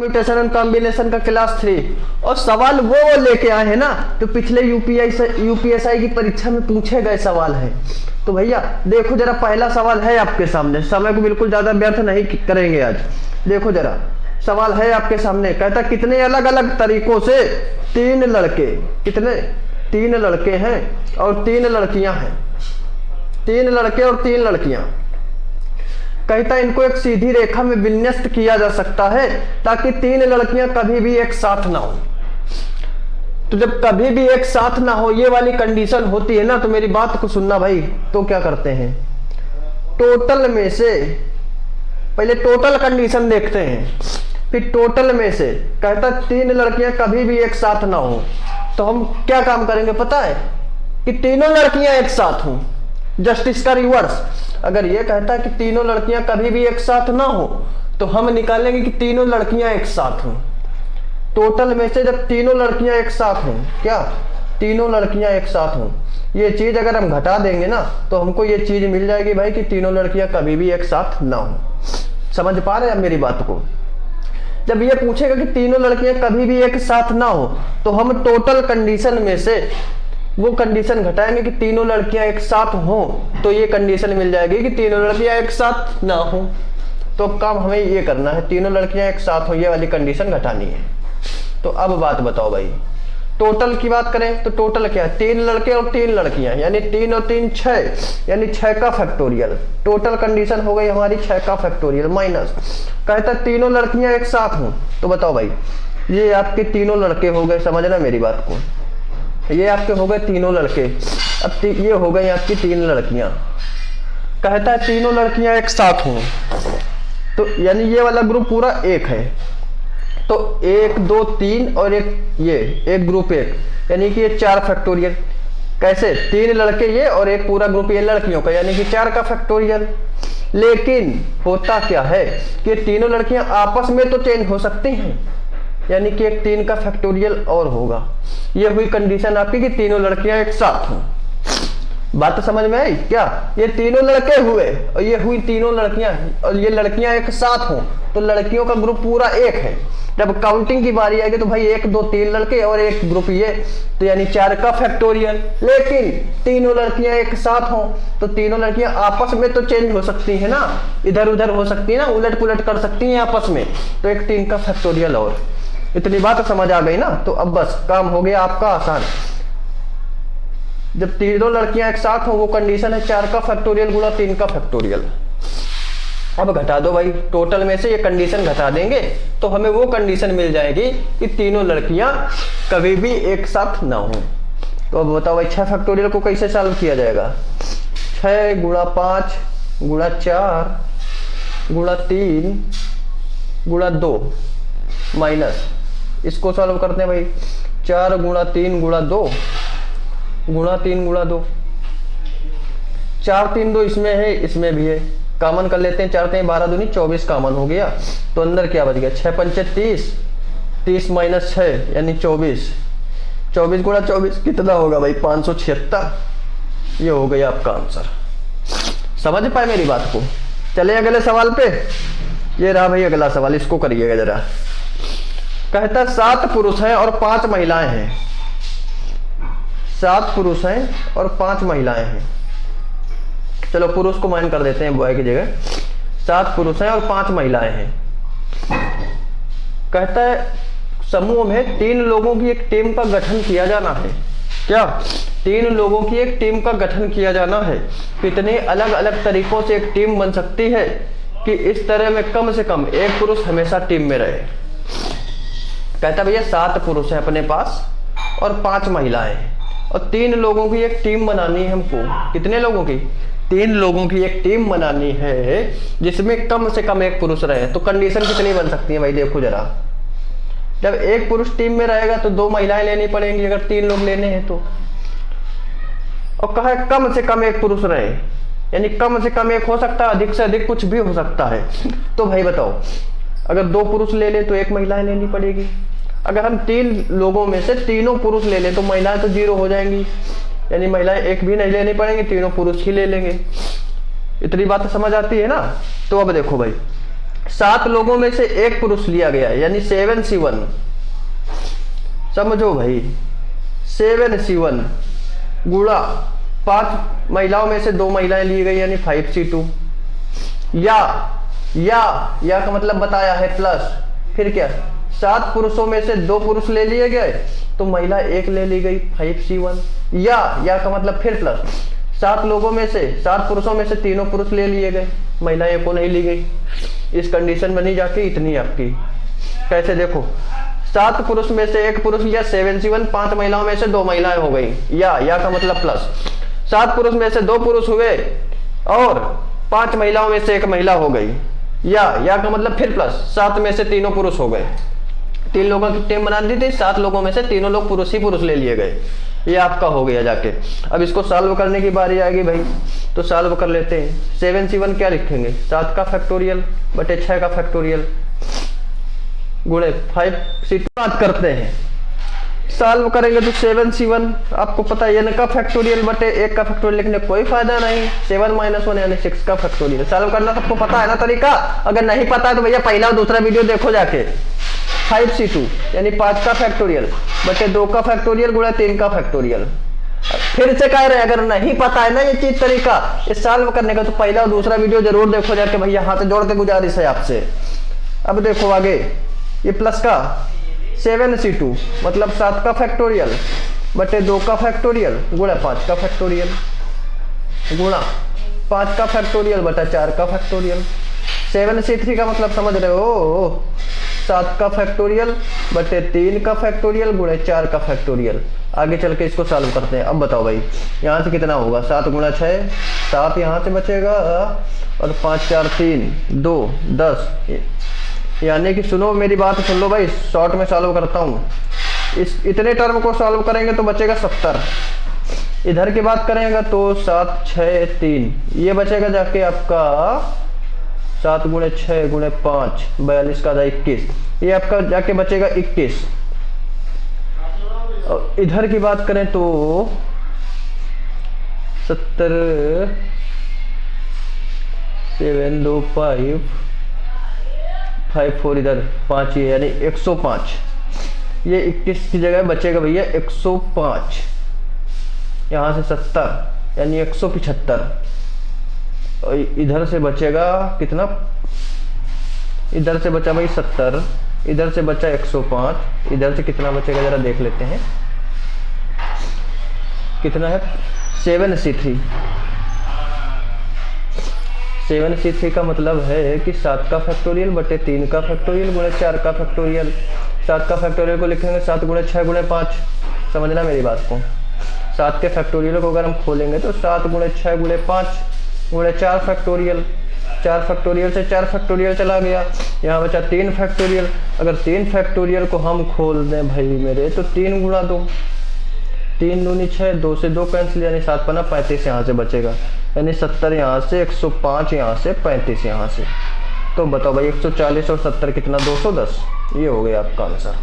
Mutation and combination का class 3 और सवाल वो लेके आए हैं ना तो पिछले यूपीएसआई की परीक्षा में पूछे गए सवाल है। तो भैया देखो जरा, पहला सवाल है आपके सामने, समय को बिल्कुल ज्यादा व्यर्थ नहीं करेंगे आज। देखो जरा, सवाल है आपके सामने, कहता कितने अलग अलग तरीकों से 3 लड़के, कितने 3 लड़के हैं और 3 लड़कियां हैं, 3 लड़के और 3 लड़कियां, कहता इनको एक सीधी रेखा में विन्यस्त किया जा सकता है ताकि 3 लड़कियां कभी भी एक साथ ना हो। तो जब कभी भी एक साथ ना हो ये वाली कंडीशन होती है ना, तो मेरी बात को सुनना भाई, तो क्या करते हैं, टोटल में से पहले टोटल कंडीशन देखते हैं, फिर टोटल में से कहता 3 लड़कियां कभी भी एक साथ ना हो, तो हम क्या काम करेंगे पता है, कि तीनों लड़कियां एक साथ हों। जस्ट इसका रिवर्स, अगर ये कहता है कि तीनों लड़कियां कभी भी एक साथ ना हो, तो हम निकालेंगे कि तीनों लड़कियां एक साथ हों। टोटल में से जब तीनों लड़कियां एक साथ हों, क्या तीनों लड़कियां एक साथ हों, ये चीज अगर हम घटा देंगे ना तो हमको ये चीज मिल जाएगी भाई कि तीनों लड़कियां कभी भी एक साथ ना हो। समझ पा रहे हैं मेरी बात को? जब ये पूछेगा कि तीनों लड़कियां कभी भी एक साथ ना हो, तो हम टोटल कंडीशन में से वो कंडीशन घटाएंगे कि तीनों लड़कियां एक साथ हो, तो ये कंडीशन मिल जाएगी कि तीनों लड़कियां एक साथ ना हो। तो काम हमें ये करना है, तीनों लड़कियां एक साथ हो, ये वाली कंडीशन घटानी है। तो अब बात बताओ भाई, टोटल की बात करें तो टोटल क्या है, 3 लड़के और 3 लड़कियां, यानी 3 और 3 6, यानी 6 का फैक्टोरियल। टोटल कंडीशन हो गई हमारी 6 का फैक्टोरियल माइनस, कहता तीनों लड़कियां एक साथ हों। तो बताओ भाई, ये आपके तीनों लड़के हो गए, समझना मेरी बात को, ये आपके हो गए तीनों लड़के, अब ये हो गई आपकी 3 लड़कियां, कहता है तीनों लड़कियां एक साथ हों, तो यानी ये वाला ग्रुप पूरा एक है, तो 1 2 3 और एक ग्रुप 1, यानी कि ये 4 फैक्टोरियल। कैसे, 3 लड़के ये और एक पूरा ग्रुप ये लड़कियों का, यानी कि 4 का फैक्टोरियल। लेकिन होता क्या है कि तीनों लड़कियां आपस में तो चेंज हो सकती हैं, यानी कि एक 3 का फैक्टोरियल और होगा। ये हुई कंडीशन आपकी कि तीनों लड़कियां एक साथ हों। बात तो समझ में आई क्या? ये तीनों लड़के हुए और ये हुई तीनों लड़कियां, और ये लड़कियां एक साथ हों, तो लड़कियों का ग्रुप पूरा एक है। जब काउंटिंग की बारी आएगी तो भाई 1 2 3 लड़के और एक ग्रुप ये, तो यानी 4 का फैक्टोरियल। लेकिन तीनों लड़कियां एक साथ हों, तो तीनों लड़कियां आपस में तो चेंज हो सकती है ना, इधर उधर हो सकती है ना, उलट पुलट कर सकती हैं आपस में, तो एक 3 का फैक्टोरियल और। इतनी बात समझ आ गई ना? तो अब बस काम हो गया आपका आसान। जब तीनों लड़कियां एक साथ हो, वो कंडीशन है 4 का फैक्टोरियल गुणा 3 का फैक्टोरियल। अब घटा दो भाई, टोटल में से ये कंडीशन घटा देंगे तो हमें वो कंडीशन मिल जाएगी कि तीनों लड़कियां कभी भी एक साथ ना हो। तो अब बताओ भाई 6 फैक्टोरियल को कैसे सॉल्व किया जाएगा? 6 गुणा 5 गुणा 4 गुणा 3 गुणा 2 माइनस, इसको सॉल्व करते हैं भाई, 4 गुणा 3 गुणा 2 गुणा 3 गुणा 2, 4 3 2 इसमें है, इसमें भी है, कॉमन कर लेते हैं, 4 3 12 दूनी 24 कॉमन हो गया, तो अंदर क्या बच गया, 6 पंचे 30, 30 माइनस 6 यानी 24, 24 गुणा 24 कितना होगा भाई, 576। ये हो गया आपका आंसर। समझ पाए मेरी बात को? चले अगले सवाल पे। ये रहा भाई अगला सवाल, इसको करिएगा जरा। कहता 7 पुरुष हैं और 5 महिलाएं हैं, 7 पुरुष हैं और 5 महिलाएं हैं। चलो पुरुष को मान कर देते हैं बॉय की जगह, 7 पुरुष हैं और 5 महिलाएं हैं। कहता है समूह में 3 लोगों की एक टीम का गठन किया जाना है। क्या? 3 लोगों की एक टीम का गठन किया जाना है। कितने अलग अलग तरीकों से एक टीम बन सकती है कि इस तरह में कम से कम एक पुरुष हमेशा टीम में रहे। कहता भैया 7 पुरुष हैं अपने पास और 5 महिलाएं हैं, और 3 लोगों की एक टीम बनानी है हमको। कितने लोगों की? 3 लोगों की एक टीम बनानी है जिसमें कम से कम एक पुरुष रहे। तो कंडीशन कितनी बन सकती है भाई? देखो जरा, जब एक पुरुष टीम में रहेगा तो 2 महिलाएं लेनी पड़ेंगी अगर 3 लोग लेने हैं तो। और कहा है कम से कम एक पुरुष रहे, यानी कम से कम एक हो सकता है, अधिक से अधिक कुछ भी हो सकता है। तो भाई बताओ, अगर 2 पुरुष ले ले तो 1 महिलाएं लेनी पड़ेगी। अगर हम 3 लोगों में से तीनों पुरुष ले लें तो महिलाएं तो 0 हो जाएंगी, यानी महिलाएं एक भी नहीं लेनी पड़ेंगी, तीनों पुरुष ही ले लेंगे। इतनी बात समझ आती है ना? तो अब देखो भाई, 7 लोगों में से एक पुरुष लिया गया यानी 7C1, समझो भाई 7C1 गुणा 5 महिलाओं में से 2 महिलाएं ली गई यानी 5C2, या का मतलब बताया है प्लस, फिर क्या 7 पुरुषों में से 2 पुरुष ले लिए गए तो महिला 1 ले ली गई 5C1, या का मतलब फिर प्लस 7 लोगों में से 7 पुरुषों में से 3 पुरुष ले लिए गए, महिला 1 को नहीं ली गई। इस कंडीशन बनी जाके इतनी आपकी। कैसे देखो 7 पुरुष में से 1 पुरुष लिया 7C1, 5 महिलाओं में से 2 महिलाएं हो गई, या का मतलब प्लस 7 पुरुष में से 2 पुरुष हुए और 5 महिलाओं में से 1 महिला हो गई, या का मतलब फिर प्लस 7 में से 3 पुरुष हो गए। 3 लोगों की टीम बना दी थी, 7 लोगों में से 3 लोग पुरुष ही पुरुष ले लिए गए। ये आपका हो गया जाके। अब इसको सॉल्व करने की बारी आएगी भाई, तो सॉल्व कर लेते हैं। 7C1 क्या लिखेंगे 7 का फैक्टोरियल बटे 6 का फैक्टोरियल गुणे 5C2 बात करते हैं। सॉल्व करेंगे तो 7C1 आपको पता है n का फैक्टोरियल बटे 1 का फैक्टोरियल लिखने कोई फायदा नहीं। 7 - 1 यानी 6 का फैक्टोरियल। सॉल्व करना सबको पता है ना तरीका। अगर नहीं पता है तो भैया पहला और दूसरा वीडियो देखो जाके। 5C2 यानी 5 का फैक्टोरियल बटे 2 का फैक्टोरियल गुणा 3 का फैक्टोरियल। फिर से कह रहे हैं अगर नहीं पता है ना ये चीज तरीका इस सॉल्व करने का तो पहला और दूसरा वीडियो जरूर देखो जाके भैया, हाथ जोड़ के गुजारिश है आपसे। अब देखो आगे ये प्लस का 7C2 मतलब 7 का फैक्टोरियल बटे 2 का फैक्टोरियल गुणा 5 का फैक्टोरियल गुणा 5 का फैक्टोरियल बटा 4 का फैक्टोरियल। 7C3 का मतलब समझ रहे हो 7 का फैक्टोरियल बटे 3 का फैक्टोरियल गुणे 4 का फैक्टोरियल। आगे चल के इसको सॉल्व करते हैं। अब बताओ भाई यहाँ से कितना होगा 7 गुणा 6 7 यहाँ से बचेगा और 5 4 3 2 10 यानी कि सुनो मेरी बात सुन लो भाई, शॉर्ट में सॉल्व करता हूँ। इस इतने टर्म को सॉल्व करेंगे तो बचेगा 70। इधर की बात करेंगे तो 7 6 3 ये बचेगा जाके आपका 7 गुणे 6 गुणे 5 42 का 21 ये आपका जाके बचेगा 21। और इधर की बात करें तो 70 7 2 5 4 इधर 5 ये यानी 105। ये 21 की जगह बचेगा भैया 105। यहाँ से 70 यानी 175 और इधर से बचेगा कितना, इधर से बचा भाई 70, इधर से बचा 105, इधर से कितना बचेगा जरा देख लेते हैं कितना है 7C3। 7C3 का मतलब है कि 7 का फैक्टोरियल बटे 3 का फैक्टोरियल गुणे 4 का फैक्टोरियल। 7 का फैक्टोरियल को लिखेंगे 7 गुणे 6 गुणे 5, समझना मेरी बात को। 7 के फैक्टोरियल को अगर हम खोलेंगे तो 7 गुणे 6 गुणे 5 गुणे 4 फैक्टोरियल। 4 फैक्टोरियल से 4 फैक्टोरियल चला गया, यहाँ बचा 3 फैक्टोरियल। अगर 3 फैक्टोरियल को हम खोल दें भाई मेरे तो 3 गुणा 2 3 दूनी 6 2 से 2 कैंसिल यानी 7 पना 35 यहाँ से बचेगा यानी 70 यहाँ से 105 यहाँ से 35 यहाँ से। तो बताओ भाई 140 और 70 कितना 210। ये हो गया आपका आंसर।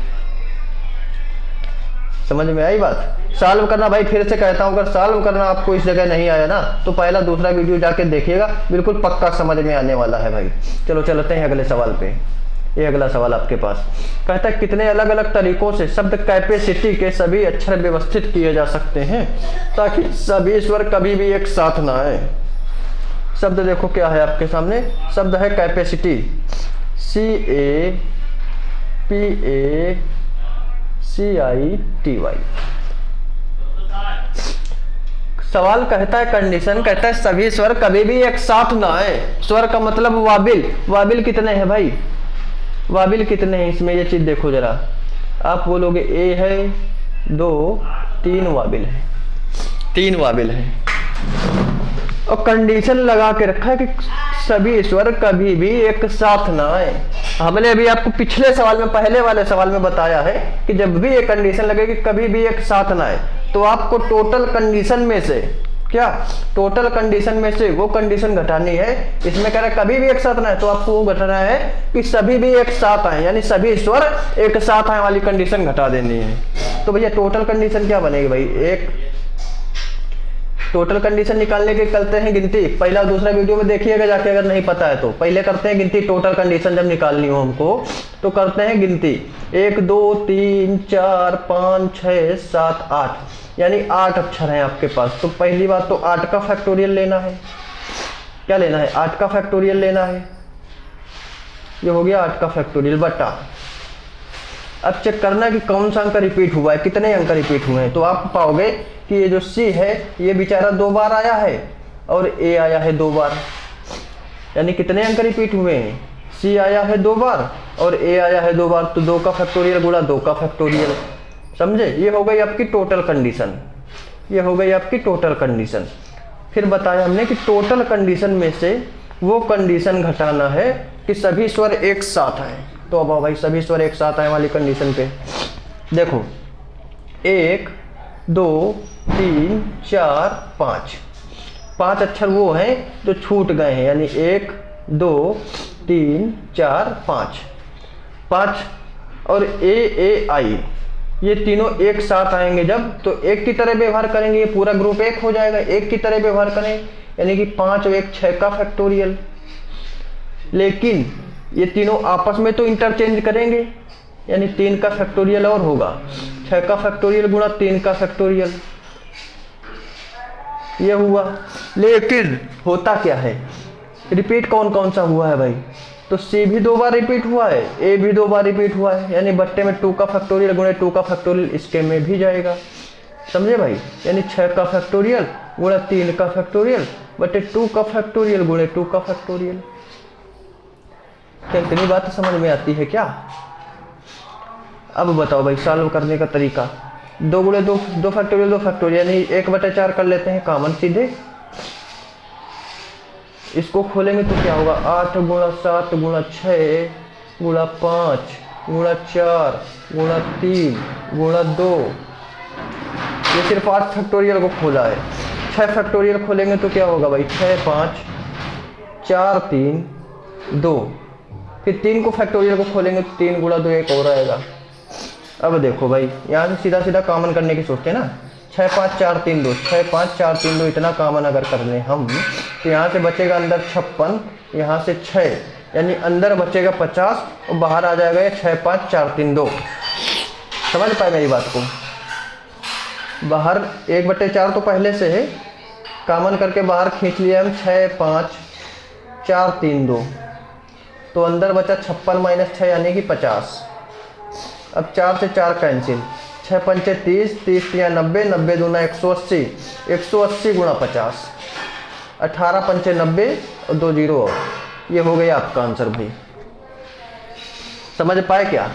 समझ में आई बात। सॉल्व करना भाई फिर से कहता हूँ अगर सॉल्व करना आपको इस जगह नहीं आया ना तो पहला दूसरा वीडियो जाके देखिएगा, बिल्कुल पक्का समझ में आने वाला है भाई। चलो चलते हैं अगले सवाल पे। ये अगला सवाल आपके पास कहता है कितने अलग अलग तरीकों से शब्द कैपेसिटी के सभी अक्षर व्यवस्थित किए जा सकते हैं ताकि सभी स्वर कभी भी एक साथ ना आए। शब्द देखो क्या है आपके सामने, शब्द है कैपेसिटी CAPACITY। सवाल कहता है कंडीशन कहता है सभी स्वर कभी भी एक साथ ना आए। स्वर का मतलब वाबिल। वाबिल कितने हैं भाई, वाबिल कितने हैं इसमें ये चीज देखो जरा। आप बोलोगे ए है 2 3 वाबिल है, 3 वाबिल है। और कंडीशन लगा के रखा है कि सभी स्वर कभी भी एक साथ ना आए। हमने अभी आपको पिछले सवाल में पहले वाले सवाल में बताया है कि जब भी ये कंडीशन लगे कि कभी भी एक साथ ना आए तो आपको टोटल कंडीशन में से क्या, टोटल कंडीशन में से वो कंडीशन घटानी है। इसमें कह रहा है कभी भी एक साथ ना आए तो आपको वो घटाना है कि सभी भी एक साथ आए यानी सभी स्वर एक साथ आए वाली कंडीशन घटा देनी है। तो भैया टोटल कंडीशन क्या बनेगी भाई, टोटल कंडीशन निकालने के करते हैं गिनती, पहला दूसरा वीडियो में देखिएगा जाके अगर नहीं पता है तो। पहले करते हैं गिनती, टोटल कंडीशन जब निकालनी हो हमको तो करते हैं गिनती 1 2 3 4 5 6 7 8, यानी 8 अक्षर हैं आपके पास। तो पहली बात तो 8 का फैक्टोरियल लेना है। क्या लेना है? 8 का फैक्टोरियल लेना है। ये हो गया 8 का फैक्टोरियल बटा। अब चेक करना कि कौन सा अंक रिपीट हुआ है, कितने अंक रिपीट हुए हैं। तो आप पाओगे कि ये जो C है ये बेचारा 2 बार आया है और A आया है 2 बार, यानी कितने अंक रिपीट हुए हैं? C आया है 2 बार और A आया है 2 बार, तो 2 का फैक्टोरियल गुणा 2 का फैक्टोरियल। समझे? ये हो गई आपकी टोटल कंडीशन, ये हो गई आपकी टोटल कंडीशन। फिर बताया हमने कि टोटल कंडीशन में से वो कंडीशन घटाना है कि सभी स्वर एक साथ आए। तो अब भाई सभी स्वर एक साथ आए वाली कंडीशन पे देखो, 1 2 3 4 5, 5 अक्षर वो हैं जो छूट गए हैं, यानी 1 2 3 4 5, 5 और A आई, ये तीनों एक साथ आएंगे जब, तो एक की तरह व्यवहार करेंगे, ये पूरा ग्रुप एक हो जाएगा। एक की तरह व्यवहार करें यानी कि 5 और 1 6 का फैक्टोरियल। लेकिन ये तीनों आपस में तो इंटरचेंज करेंगे, यानी 3 का फैक्टोरियल और होगा 6 का फैक्टोरियल गुणा 3 का फैक्टोरियल, ये हुआ। लेकिन होता क्या है, रिपीट कौन कौन सा हुआ है भाई? तो C भी 2 बार रिपीट हुआ है, A भी 2 बार रिपीट हुआ है, यानी बट्टे में 2 का फैक्टोरियल गुणे 2 का फैक्टोरियल इसके में भी जाएगा। समझे भाई? यानी 6 का फैक्टोरियल गुणा 3 का फैक्टोरियल बटे 2 का फैक्टोरियल गुणे 2 का फैक्टोरियल। क्या इतनी बात समझ में आती है क्या? अब बताओ भाई सॉल्व करने का तरीका। 2 गुणे 2 2 फैक्टोरियल 2 फैक्टोरियल, यानी 1/4 कर लेते हैं कॉमन सीधे। इसको खोलेंगे तो क्या होगा? 8 गुणा 7 गुणा 6 गुणा 5 गुणा 4 गुणा 3 गुणा 2, ये सिर्फ 8 फैक्टोरियल को खोला है। 6 फैक्टोरियल खोलेंगे तो क्या होगा भाई? 6 5 4 3 2, फिर 3 को फैक्टोरियल को खोलेंगे तो 3 गुणा 2 1 और आएगा। अब देखो भाई यहाँ से सीधा सीधा कॉमन करने की सोचते हैं ना, 6 5 4 3 2, 6 5 4 3 2, इतना कॉमन अगर कर लें हम तो यहाँ से बचेगा अंदर 56, यहाँ से 6, यानी अंदर बचेगा 50 और बाहर आ जाएगा ये 6 5 4 3 2। समझ पाए मेरी बात को? बाहर 1/4 तो पहले से है, कॉमन करके बाहर खींच लिया हम 6 5 4 3 2, तो अंदर बचा 56 - 6 यानी कि 50। अब 4 से 4 कैंसिल, 6 पंचे 30, 30 या 90, 90 दूना 180, 180 गुणा 50, 18 पंचे 90 और 2 0 और, ये हो गया आपका आंसर भाई। समझ पाए क्या?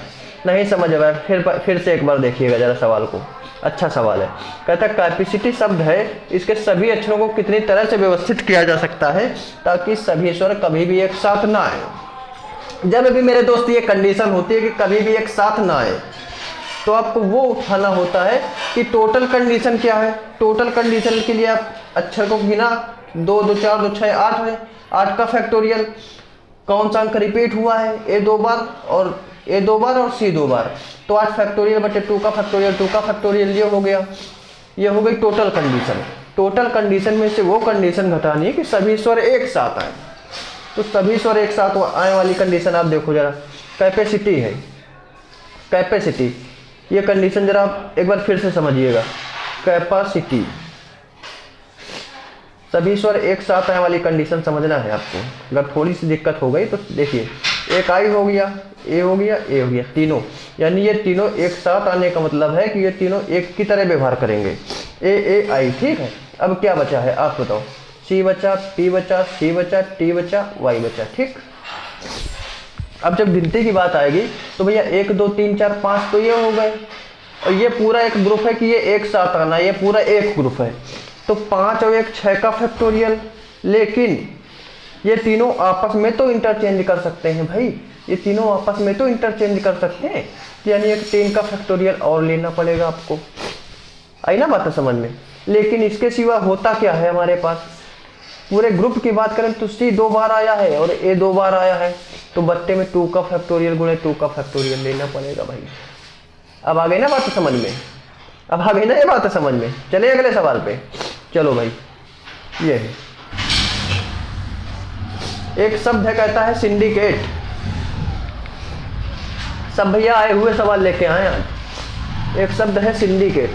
नहीं समझ पाए फिर से एक बार देखिएगा जरा सवाल को, अच्छा सवाल है। कहता है कैपेसिटी शब्द है, इसके सभी अक्षरों को कितनी तरह से व्यवस्थित किया जा सकता है ताकि सभी स्वर कभी भी एक साथ ना आए। जब भी मेरे दोस्त ये कंडीशन होती है कि कभी भी एक साथ ना आए, तो आपको वो उठाना होता है कि टोटल कंडीशन क्या है। टोटल कंडीशन के लिए आप अक्षर को गिना, 2 2 4 2 6 8 है, 8 का फैक्टोरियल कौन सा अंक रिपीट हुआ है? A 2 बार और C 2 बार, तो 8 फैक्टोरियल बटे 2 का फैक्टोरियल, 2 का फैक्टोरियल ये हो गया। ये हो गई टोटल कंडीशन। टोटल कंडीशन में से वो कंडीशन घटानी है कि सभी स्वर एक साथ आए। तो सभी स्वर एक साथ आने वाली कंडीशन आप देखो जरा, कैपेसिटी है, कैपेसिटी, ये कंडीशन जरा आप एक बार फिर से समझिएगा। कैपेसिटी, सभी स्वर एक साथ आने वाली कंडीशन समझना है आपको। अगर थोड़ी सी दिक्कत हो गई तो देखिए, एक आई हो गया, ए हो गया, ए हो गया, तीनों, यानी ये तीनों एक साथ आने का मतलब है कि ये तीनों एक की तरह व्यवहार करेंगे। ए आई, ठीक है। अब क्या बचा है आप बताओ? C बचा, P बचा, C बचा, T बचा, Y बचा, ठीक। अब जब गिनती की बात आएगी तो भैया 1 2 3 4 5 तो ये हो गए, और ये पूरा एक ग्रुप है कि ये एक साथ आना, ये पूरा एक ग्रुप है। तो 5 और 1 6 का फैक्टोरियल, लेकिन ये तीनों आपस में तो इंटरचेंज कर सकते हैं भाई, ये तीनों आपस में तो इंटरचेंज कर सकते हैं, यानी एक 3 का फैक्टोरियल और लेना पड़ेगा आपको। आई ना बात समझ में? लेकिन इसके सिवा होता क्या है हमारे पास? पूरे ग्रुप की बात करें तो C 2 बार आया है और A 2 बार आया है, तो बट्टे में 2 का फैक्टोरियल गुणे 2 का फैक्टोरियल लेना पड़ेगा भाई। अब आ गई ना बात समझ में? अब आ गई ना ये बात समझ में? चलिए अगले सवाल पे। चलो भाई। ये है। एक शब्द है कहता है सिंडिकेट। सब भैया आए हुए सवाल लेके आए आज। एक शब्द है सिंडिकेट,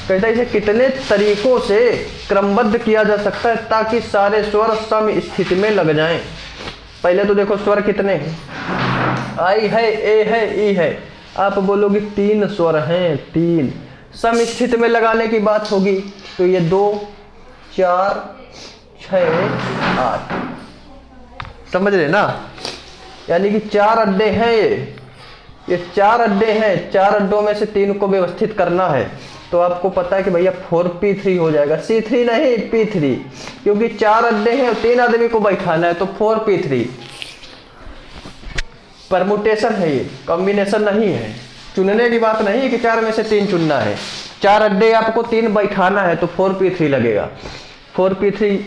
कहता है इसे कितने तरीकों से क्रमबद्ध किया जा सकता है ताकि सारे स्वर सम स्थिति में लग जाएं। पहले तो देखो स्वर कितने हैं, आई है, ए है, ई है। आप बोलोगे 3 स्वर हैं, 3। सम स्थिति में लगाने की बात होगी तो ये 2, 4, 6, 8, समझ रहे ना। यानी कि 4 अड्डे हैं, ये 4 अड्डे हैं। 4 अड्डों में से 3 को व्यवस्थित करना है तो आपको पता है कि भैया 4p3 हो जाएगा। C3 नहीं, p3, क्योंकि 4 अड्डे हैं और 3 आदमी को बैठाना है तो 4p3। परमुटेशन है ये, कॉम्बिनेशन नहीं है। चुनने की बात नहीं है कि 4 में से 3 चुनना है। 4 अड्डे आपको 3 बैठाना है तो 4p3 लगेगा। 4p3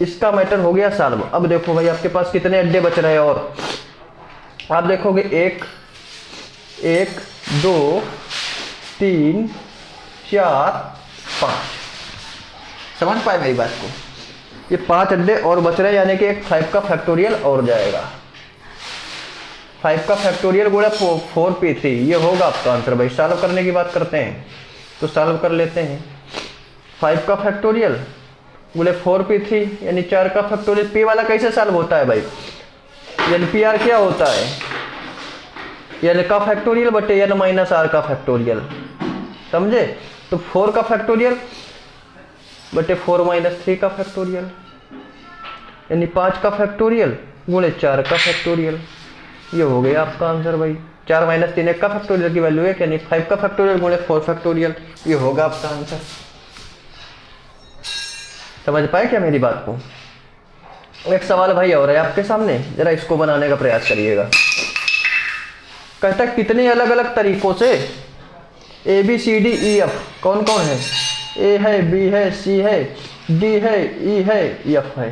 इसका मैटर हो गया सॉल्व। अब देखो भाई आपके पास कितने अड्डे बच रहे हैं और आप देखोगे 1, 2, 3, 4, 5। समझ पाए मेरी बात को। ये 5 अड्डे और बच रहे हैं, यानी कि एक 5 का फैक्टोरियल और जाएगा। 5 का फैक्टोरियल गुणा 4p3, ये होगा आपका आंसर। भाई सॉल्व करने की बात करते हैं तो सॉल्व कर लेते हैं। 5 का फैक्टोरियल गुणे 4p3 यानी 4 का फैक्टोरियल। p वाला कैसे सॉल्व होता है भाई, NPR क्या होता है, n का फैक्टोरियल बटे n माइनस r का फैक्टोरियल, समझे। तो 4 का फैक्टोरियल बटे 4 माइनस 3 का फैक्टोरियल, यानी 5 का फैक्टोरियल गुणे 4 का फैक्टोरियल। ये हो गया आपका आंसर भाई। 4 माइनस 3 1 का फैक्टोरियल की वैल्यू है, यानी 5 का फैक्टोरियल गुणे 4 फैक्टोरियल। ये होगा आपका आंसर। समझ पाए क्या मेरी बात को। एक सवाल भाई और है आपके सामने, जरा इसको बनाने का प्रयास करिएगा। कहता है कितने अलग अलग तरीकों से ABCDEF, कौन कौन है, A है, B है, C है, D है, E है, F है।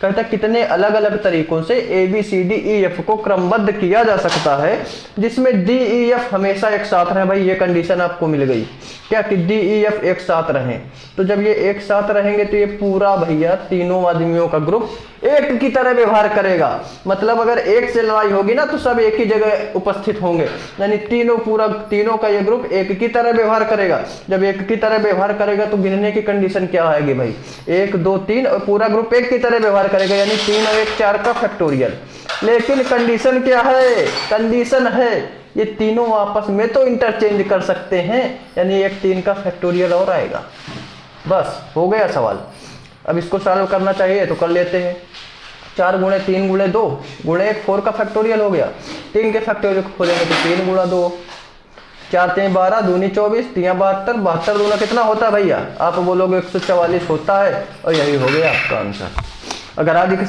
कहता है कितने अलग अलग तरीकों से ABCDEF को क्रमबद्ध किया जा सकता है जिसमें DEF हमेशा एक साथ रहे। भाई ये कंडीशन आपको मिल गई क्या कि DEF एक साथ रहें। तो जब ये एक साथ रहेंगे तो ये पूरा भैया तीनों आदमियों का ग्रुप एक की तरह व्यवहार करेगा। मतलब अगर एक से लड़ाई होगी ना तो सब एक ही जगह उपस्थित होंगे, यानी तीनों का ये ग्रुप एक की तरह व्यवहार करेगा। जब एक की तरह व्यवहार करेगा तो गिनने की कंडीशन क्या आएगी भाई, 1 2 3 और पूरा ग्रुप एक की तरह व्यवहार करेगा, यानी 3 और 1 4 का फैक्टोरियल। लेकिन कंडीशन क्या है, कंडीशन है ये तीनों आपस में तो इंटरचेंज कर सकते हैं, यानी एक 3 का फैक्टोरियल और आएगा। बस हो गया सवाल। अब इसको सॉल्व करना चाहिए तो कर लेते हैं। 4 गुणे 3 गुणे 2 गुणे 1 4 का फैक्टोरियल हो गया। 3 के फैक्टोरियल को खोलेंगे तो 3 गुणा 2, 4 3 12, दूनी 24, 3 72, 72 दूना कितना होता है भैया, आप बोलोगे 144 होता है और यही हो गया आपका आंसर। अगर आज के